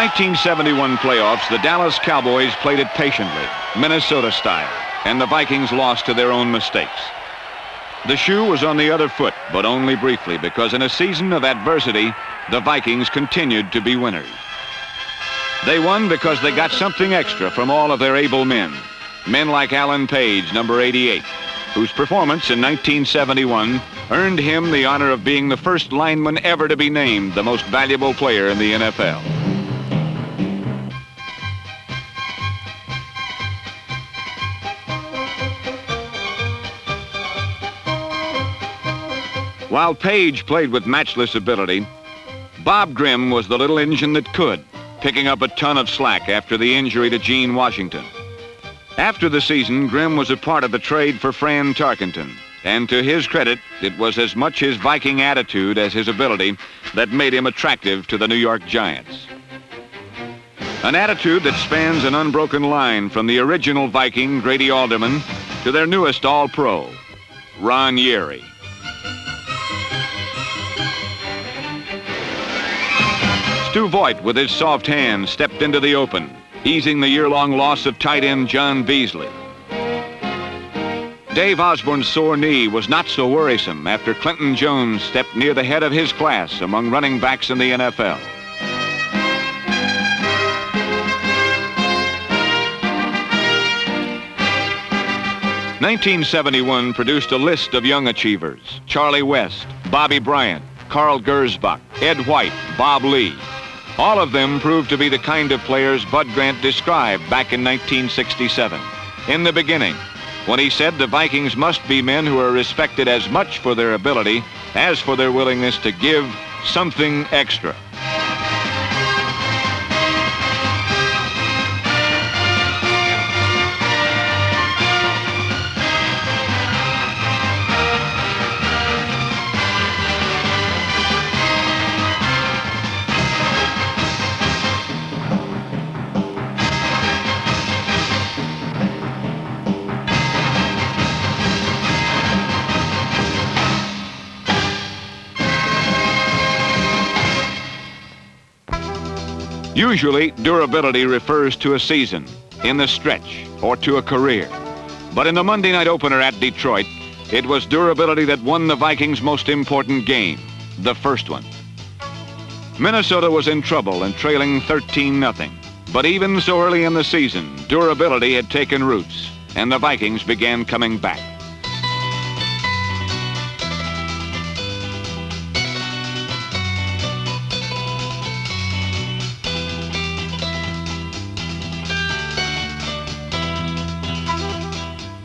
1971 playoffs, the Dallas Cowboys played it patiently, Minnesota style, and the Vikings lost to their own mistakes. The shoe was on the other foot, but only briefly, because in a season of adversity, the Vikings continued to be winners. They won because they got something extra from all of their able men. Men like Alan Page, number 88, whose performance in 1971 earned him the honor of being the first lineman ever to be named the most valuable player in the NFL. While Page played with matchless ability, Bob Grimm was the little engine that could, picking up a ton of slack after the injury to Gene Washington. After the season, Grimm was a part of the trade for Fran Tarkenton, and to his credit, it was as much his Viking attitude as his ability that made him attractive to the New York Giants. An attitude that spans an unbroken line from the original Viking, Grady Alderman, to their newest All-Pro, Ron Yeri. Stu Voigt, with his soft hands, stepped into the open, easing the year-long loss of tight end John Beasley. Dave Osborne's sore knee was not so worrisome after Clinton Jones stepped near the head of his class among running backs in the NFL. "1971 produced a list of young achievers: Charlie West, Bobby Bryant, Carl Gersbach, Ed White, Bob Lee. All of them proved to be the kind of players Bud Grant described back in 1967, in the beginning, when he said the Vikings must be men who are respected as much for their ability as for their willingness to give something extra. Usually, durability refers to a season, in the stretch, or to a career. But in the Monday night opener at Detroit, it was durability that won the Vikings' most important game, the first one. Minnesota was in trouble and trailing 13-0. But even so early in the season, durability had taken roots, and the Vikings began coming back.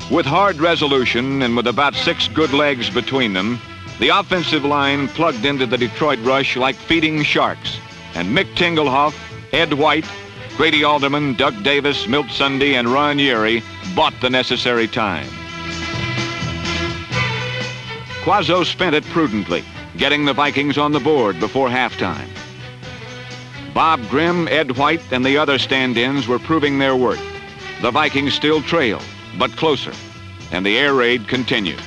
With hard resolution and with about 6 good legs between them, the offensive line plugged into the Detroit rush like feeding sharks, and Mick Tingelhoff, Ed White, Grady Alderman, Doug Davis, Milt Sunday, and Ron Yeri bought the necessary time. Quazzo spent it prudently, getting the Vikings on the board before halftime. Bob Grimm, Ed White, and the other stand-ins were proving their worth. The Vikings still trailed, but closer, and the air raid continued.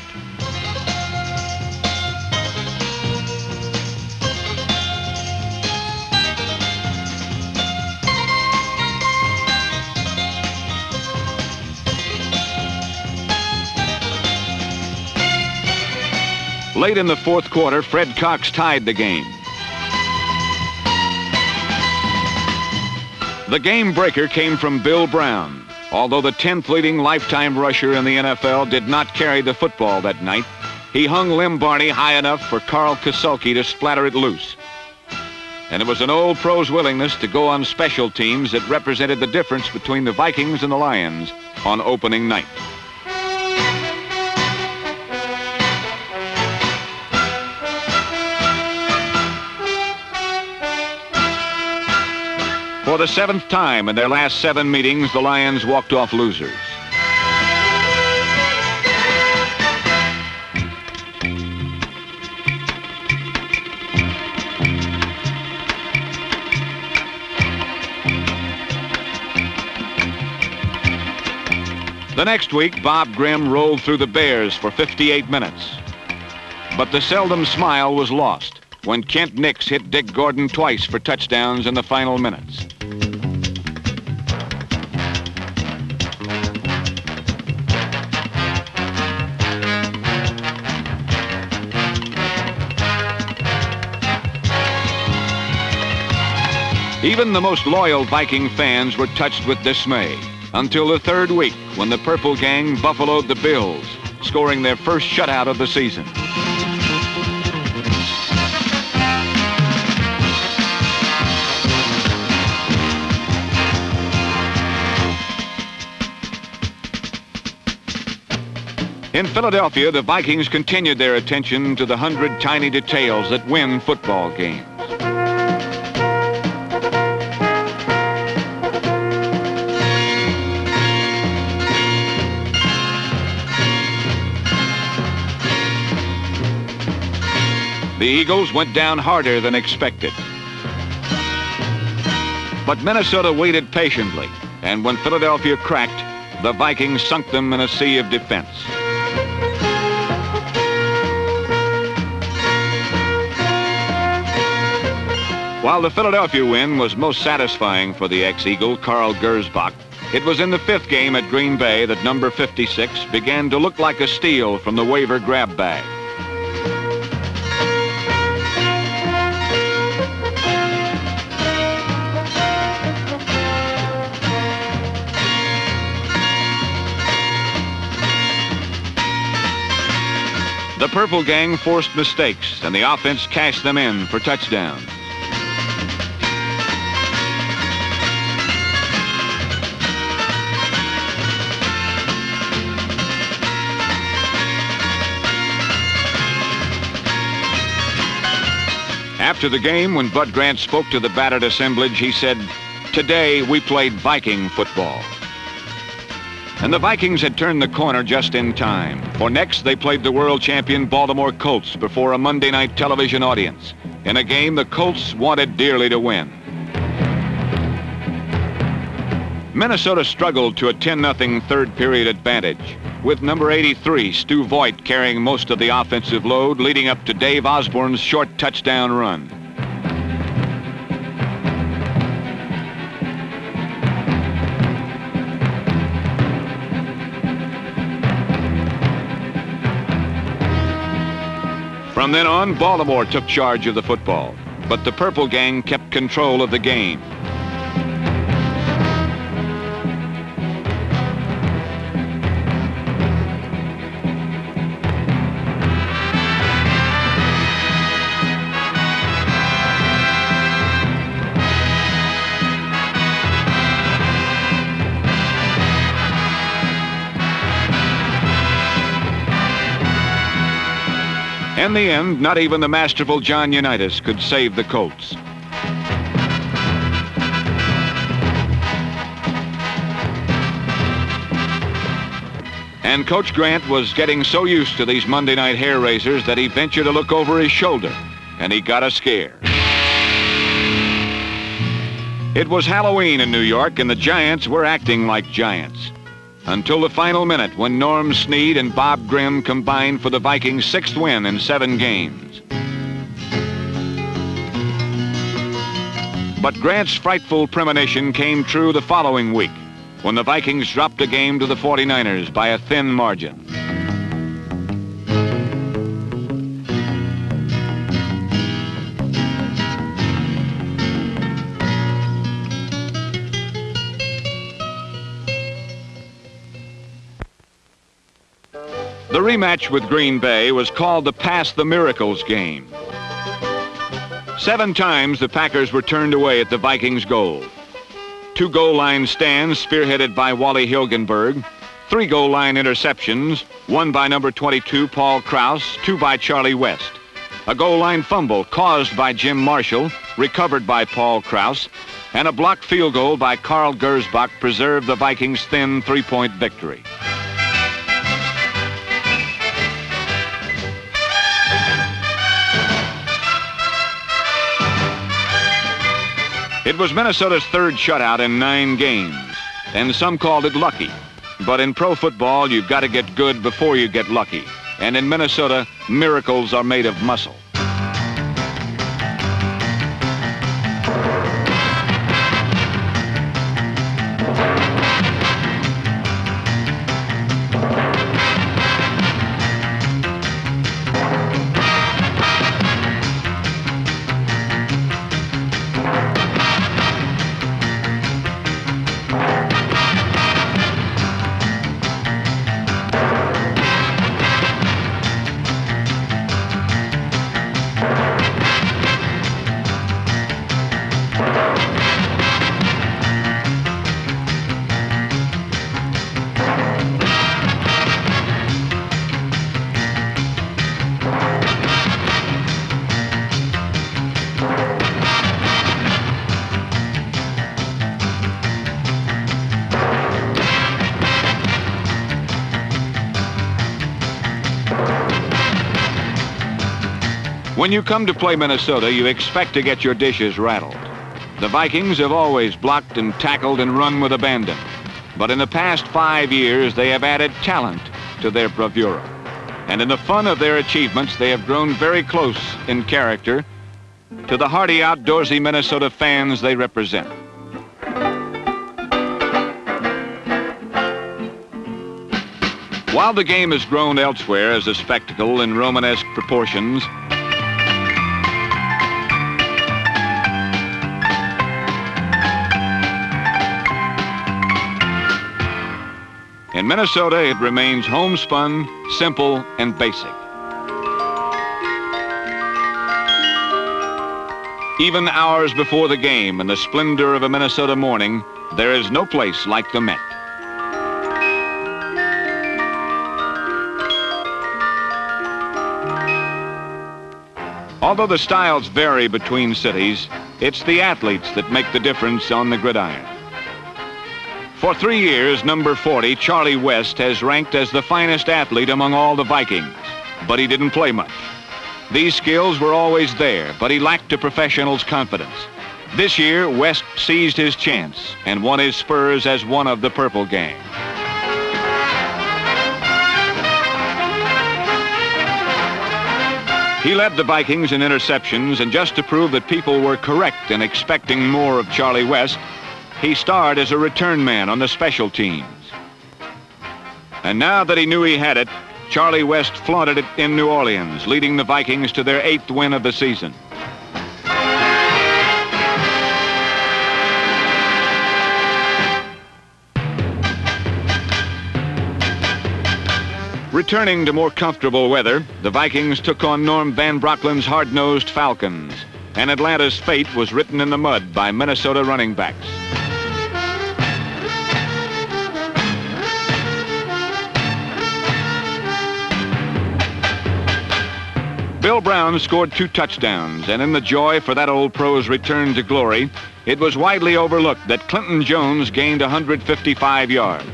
Late in the fourth quarter, Fred Cox tied the game. The game breaker came from Bill Brown. Although the 10th leading lifetime rusher in the NFL did not carry the football that night, he hung Lem Barney high enough for Carl Kasulke to splatter it loose. And it was an old pro's willingness to go on special teams that represented the difference between the Vikings and the Lions on opening night. For the 7th time in their last 7 meetings, the Lions walked off losers. The next week, Bob Grimm rolled through the Bears for 58 minutes. But the seldom smile was lost when Kent Nix hit Dick Gordon twice for touchdowns in the final minutes. Even the most loyal Viking fans were touched with dismay until the third week when the Purple Gang buffaloed the Bills, scoring their first shutout of the season. In Philadelphia, the Vikings continued their attention to the 100 tiny details that win football games. The Eagles went down harder than expected. But Minnesota waited patiently, and when Philadelphia cracked, the Vikings sunk them in a sea of defense. While the Philadelphia win was most satisfying for the ex-Eagle Carl Gersbach, it was in the fifth game at Green Bay that number 56 began to look like a steal from the waiver grab bag. The Purple Gang forced mistakes, and the offense cashed them in for touchdowns. After the game, when Bud Grant spoke to the battered assemblage, he said, "Today we played Viking football." And the Vikings had turned the corner just in time, for next they played the world champion Baltimore Colts before a Monday night television audience, in a game the Colts wanted dearly to win. Minnesota struggled to a 10-0 third period advantage, with number 83, Stu Voigt, carrying most of the offensive load, leading up to Dave Osborne's short touchdown run. From then on, Baltimore took charge of the football, but the Purple Gang kept control of the game. In the end, not even the masterful John Unitas could save the Colts. And Coach Grant was getting so used to these Monday night hair raisers that he ventured to look over his shoulder, and he got a scare. It was Halloween in New York, and the Giants were acting like giants. Until the final minute when Norm Snead and Bob Grimm combined for the Vikings' 6th win in 7 games. But Grant's frightful premonition came true the following week, when the Vikings dropped a game to the 49ers by a thin margin. The rematch with Green Bay was called the Pass the Miracles game. 7 times the Packers were turned away at the Vikings' goal. 2 goal line stands spearheaded by Wally Hilgenberg, 3 goal line interceptions, 1 by number 22 Paul Krause, 2 by Charlie West. A goal line fumble caused by Jim Marshall, recovered by Paul Krause, and a blocked field goal by Carl Gersbach preserved the Vikings' thin 3-point victory. It was Minnesota's 3rd shutout in 9 games, and some called it lucky. But in pro football, you've got to get good before you get lucky. And in Minnesota, miracles are made of muscle. When you come to play Minnesota, you expect to get your dishes rattled. The Vikings have always blocked and tackled and run with abandon. But in the past 5 years, they have added talent to their bravura. And in the fun of their achievements, they have grown very close in character to the hardy, outdoorsy Minnesota fans they represent. While the game has grown elsewhere as a spectacle in Romanesque proportions, in Minnesota, it remains homespun, simple, and basic. Even hours before the game, in the splendor of a Minnesota morning, there is no place like the Met. Although the styles vary between cities, it's the athletes that make the difference on the gridiron. For 3 years, number 40, Charlie West, has ranked as the finest athlete among all the Vikings, but he didn't play much. These skills were always there, but he lacked a professional's confidence. This year, West seized his chance and won his spurs as one of the Purple Gang. He led the Vikings in interceptions, and just to prove that people were correct in expecting more of Charlie West, he starred as a return man on the special teams. And now that he knew he had it, Charlie West flaunted it in New Orleans, leading the Vikings to their 8th win of the season. Returning to more comfortable weather, the Vikings took on Norm Van Brocklin's hard-nosed Falcons, and Atlanta's fate was written in the mud by Minnesota running backs. Bill Brown scored 2 touchdowns, and in the joy for that old pro's return to glory, it was widely overlooked that Clinton Jones gained 155 yards.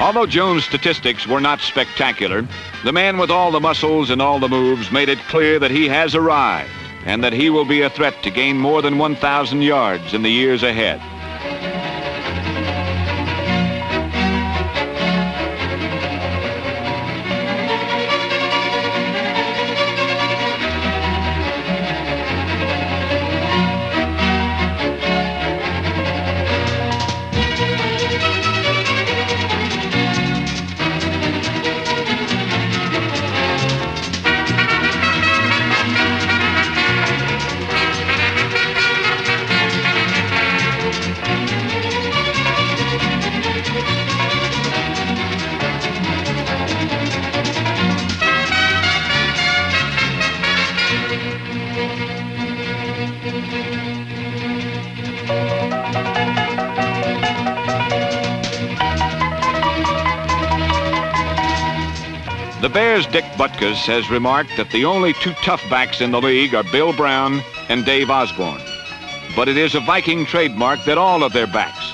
Although Jones' statistics were not spectacular, the man with all the muscles and all the moves made it clear that he has arrived and that he will be a threat to gain more than 1,000 yards in the years ahead. The Bears' Dick Butkus has remarked that the only 2 tough backs in the league are Bill Brown and Dave Osborne. But it is a Viking trademark that all of their backs,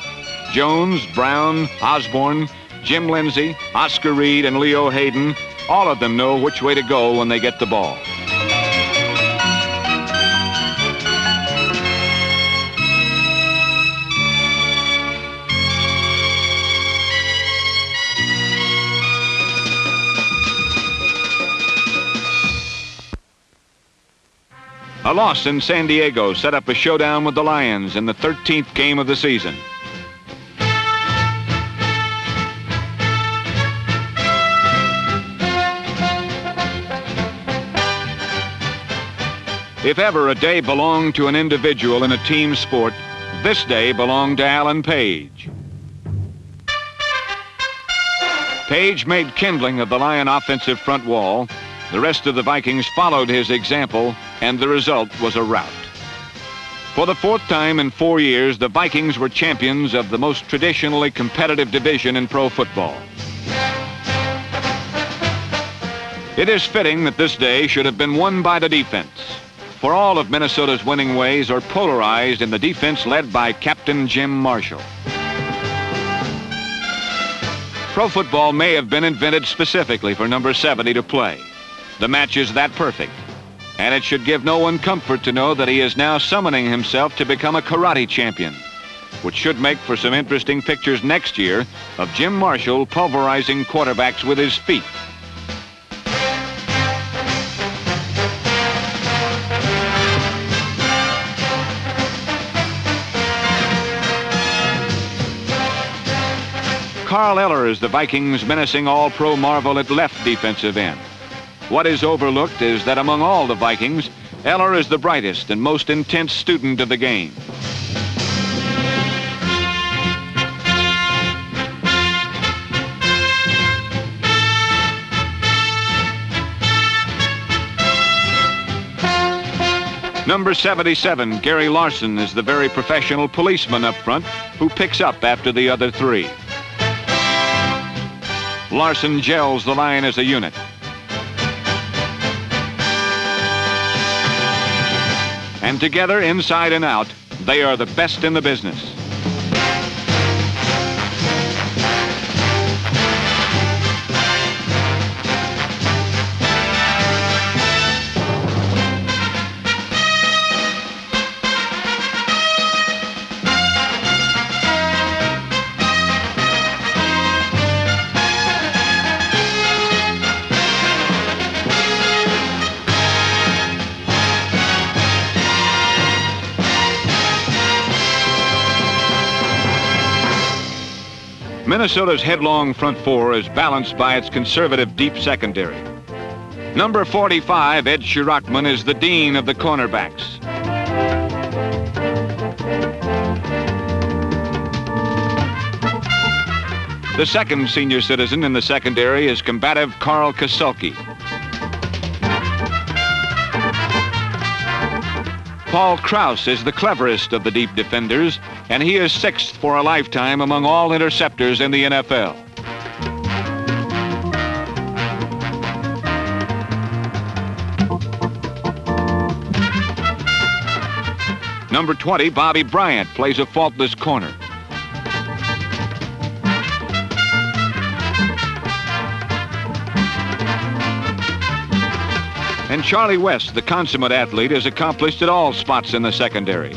Jones, Brown, Osborne, Jim Lindsay, Oscar Reed, and Leo Hayden, all of them know which way to go when they get the ball. A loss in San Diego set up a showdown with the Lions in the 13th game of the season. If ever a day belonged to an individual in a team sport, this day belonged to Alan Page. Page made kindling of the Lion offensive front wall. The rest of the Vikings followed his example, and the result was a rout. For the 4th time in 4 years, the Vikings were champions of the most traditionally competitive division in pro football. It is fitting that this day should have been won by the defense. For all of Minnesota's winning ways are polarized in the defense led by Captain Jim Marshall. Pro football may have been invented specifically for number 70 to play. The match is that perfect. And it should give no one comfort to know that he is now summoning himself to become a karate champion, which should make for some interesting pictures next year of Jim Marshall pulverizing quarterbacks with his feet. Carl Eller is the Vikings' menacing all-pro marvel at left defensive end. What is overlooked is that among all the Vikings, Eller is the brightest and most intense student of the game. Number 77, Gary Larson, is the very professional policeman up front who picks up after the other three. Larson gels the line as a unit. And together, inside and out, they are the best in the business. Minnesota's headlong front four is balanced by its conservative deep secondary. Number 45, Ed Schirachman, is the dean of the cornerbacks. The second senior citizen in the secondary is combative Carl Kasulke. Paul Krause is the cleverest of the deep defenders, and he is sixth for a lifetime among all interceptors in the NFL. Number 20, Bobby Bryant, plays a faultless corner. And Charlie West, the consummate athlete, is accomplished at all spots in the secondary.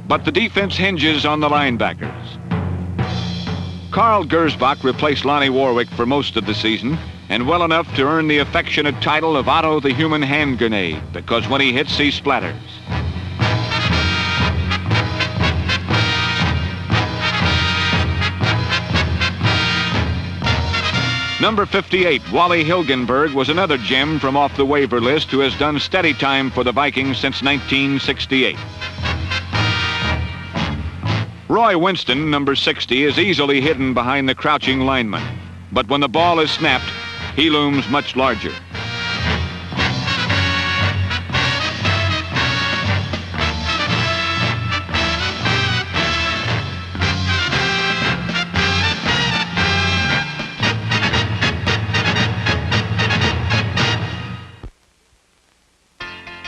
But the defense hinges on the linebackers. Carl Gersbach replaced Lonnie Warwick for most of the season, and well enough to earn the affectionate title of Otto the Human Hand Grenade, because when he hits, he splatters. Number 58, Wally Hilgenberg, was another gem from off the waiver list who has done steady time for the Vikings since 1968. Roy Winston, number 60, is easily hidden behind the crouching lineman, but when the ball is snapped, he looms much larger.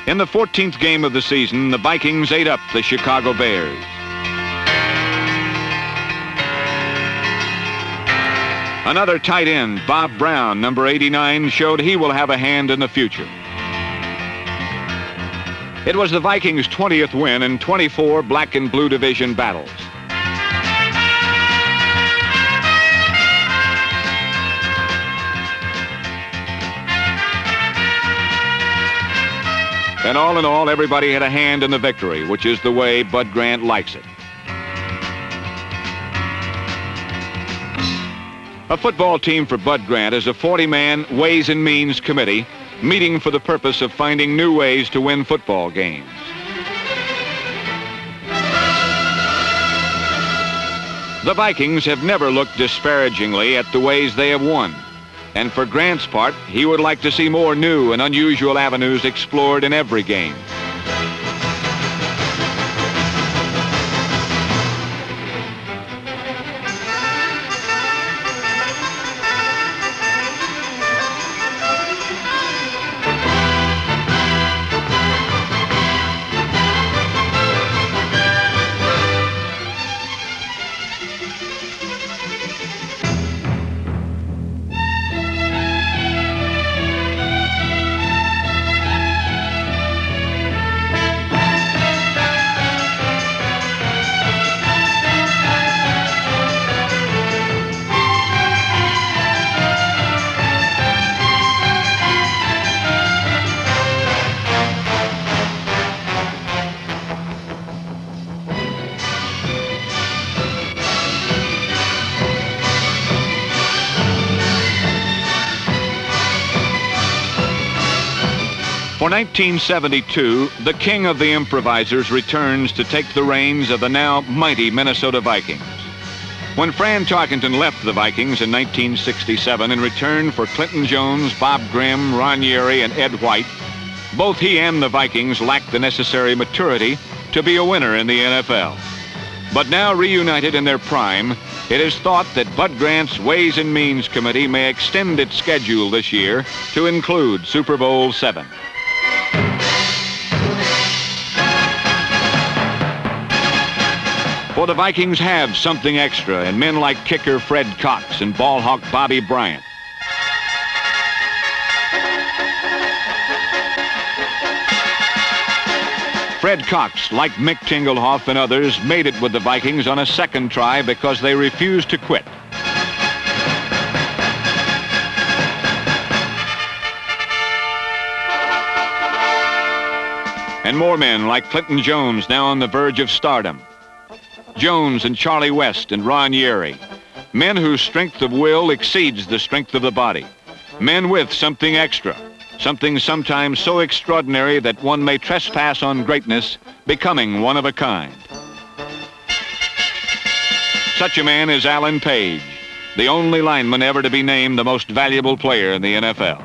In the 14th game of the season, the Vikings ate up the Chicago Bears. Another tight end, Bob Brown, number 89, showed he will have a hand in the future. It was the Vikings' 20th win in 24 black and blue division battles. And all in all, everybody had a hand in the victory, which is the way Bud Grant likes it. A football team for Bud Grant is a 40-man Ways and Means Committee meeting for the purpose of finding new ways to win football games. The Vikings have never looked disparagingly at the ways they have won. And for Grant's part, he would like to see more new and unusual avenues explored in every game. For 1972, the king of the improvisers returns to take the reins of the now mighty Minnesota Vikings. When Fran Tarkenton left the Vikings in 1967 in return for Clinton Jones, Bob Grimm, Ron Yeri, and Ed White, both he and the Vikings lacked the necessary maturity to be a winner in the NFL. But now reunited in their prime, it is thought that Bud Grant's Ways and Means Committee may extend its schedule this year to include Super Bowl VII. For the Vikings have something extra in men like kicker Fred Cox and ball hawk Bobby Bryant. Fred Cox, like Mick Tingelhoff and others, made it with the Vikings on a second try because they refused to quit. And more men like Clinton Jones, now on the verge of stardom. Jones and Charlie West and Ron Yeri. Men whose strength of will exceeds the strength of the body. Men with something extra. Something sometimes so extraordinary that one may trespass on greatness, becoming one of a kind. Such a man is Alan Page, the only lineman ever to be named the most valuable player in the NFL.